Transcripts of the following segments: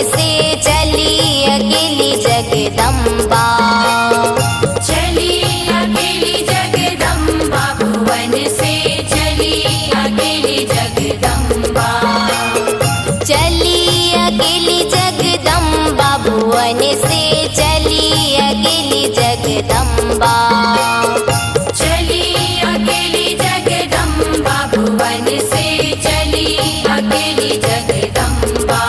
से चली अकेली जगदम्बा, चली अकेली जगदम्बा, भुवन से चली अकेली जगदम्बा, चली अकेली जगदम्बा, भुवन से चली अकेली जगदम्बा, चली अकेली जगदम्बा, भुवन से चली अकेली जगदम्बा।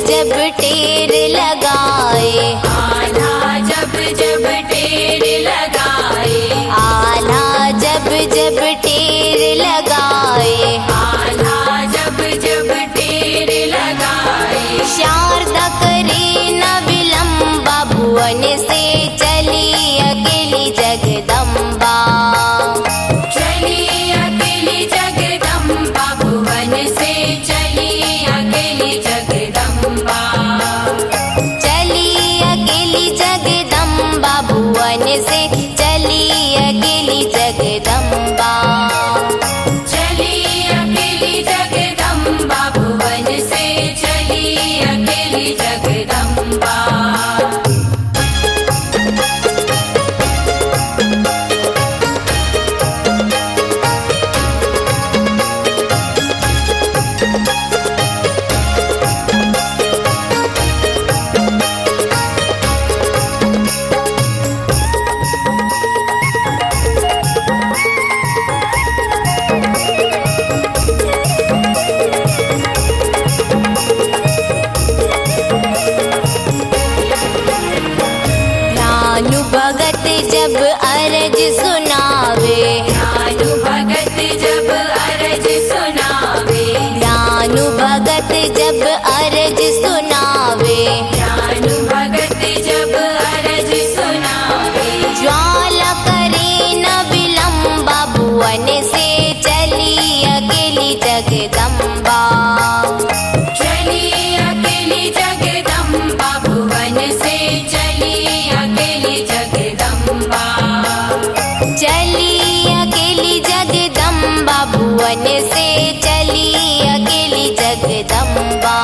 जब टेर लगाए, आला जब जब टेर लगाए, आला जब जब टेर लगाए, आला जब जब टेर लगाए, शारदा करे न विलंबा, भुवन से चली अकेली जगदम्बा, चली अकेली जगदम्बा, भुवन से चली अकेली जगदम्बा, चली अकेली जगदम्बा, भुवन से चली अकेली जगदम्बा, चली अकेली जगदम्बा, भुवन से चली अकेली जगदम्बा। भगत जब अरज सुनावे, ज्ञानु भगत जब अरज सुनावे, ज्ञानु भगत जब अरज सुनावे, ज्ञानु भगत जब अरज सुनावे, ज्वाला करे न विलंबा, भुवन से चली अकेली जगदम्बा, चली अकेली जगदम्बा, भुवन से चली अकेली जगदम्बा, चली अकेली जगदम्बा, भुवन से चली अकेली जगदम्बा,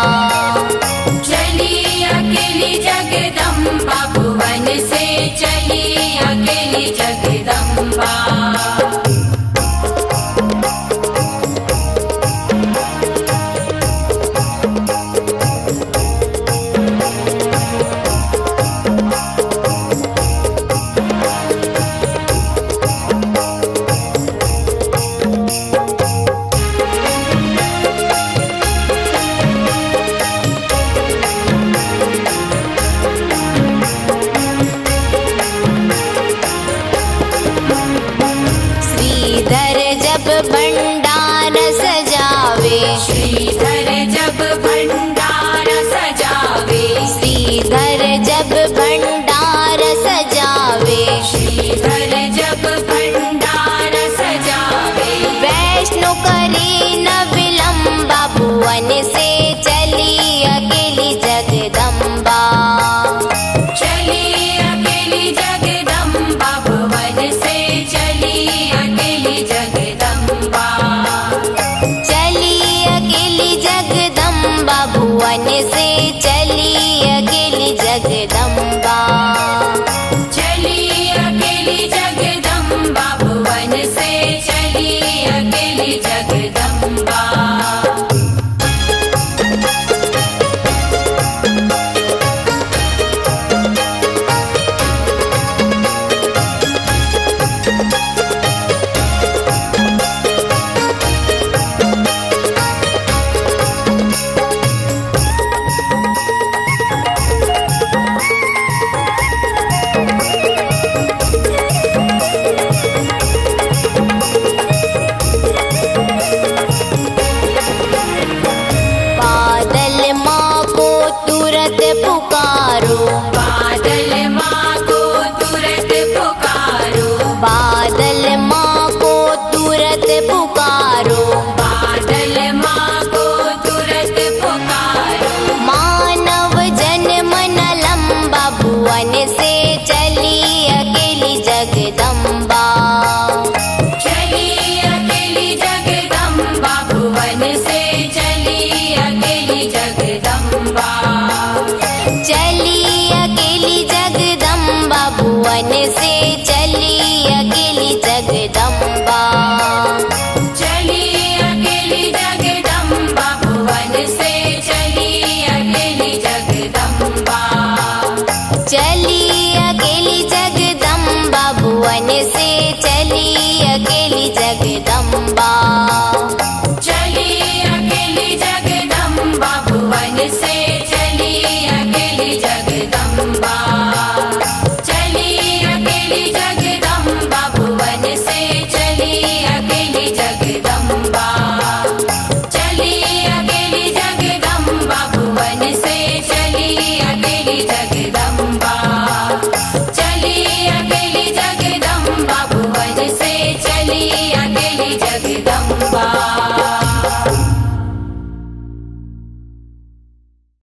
चली अकेली जगदम्बा, भुवन से चली अकेली जगदम्बा।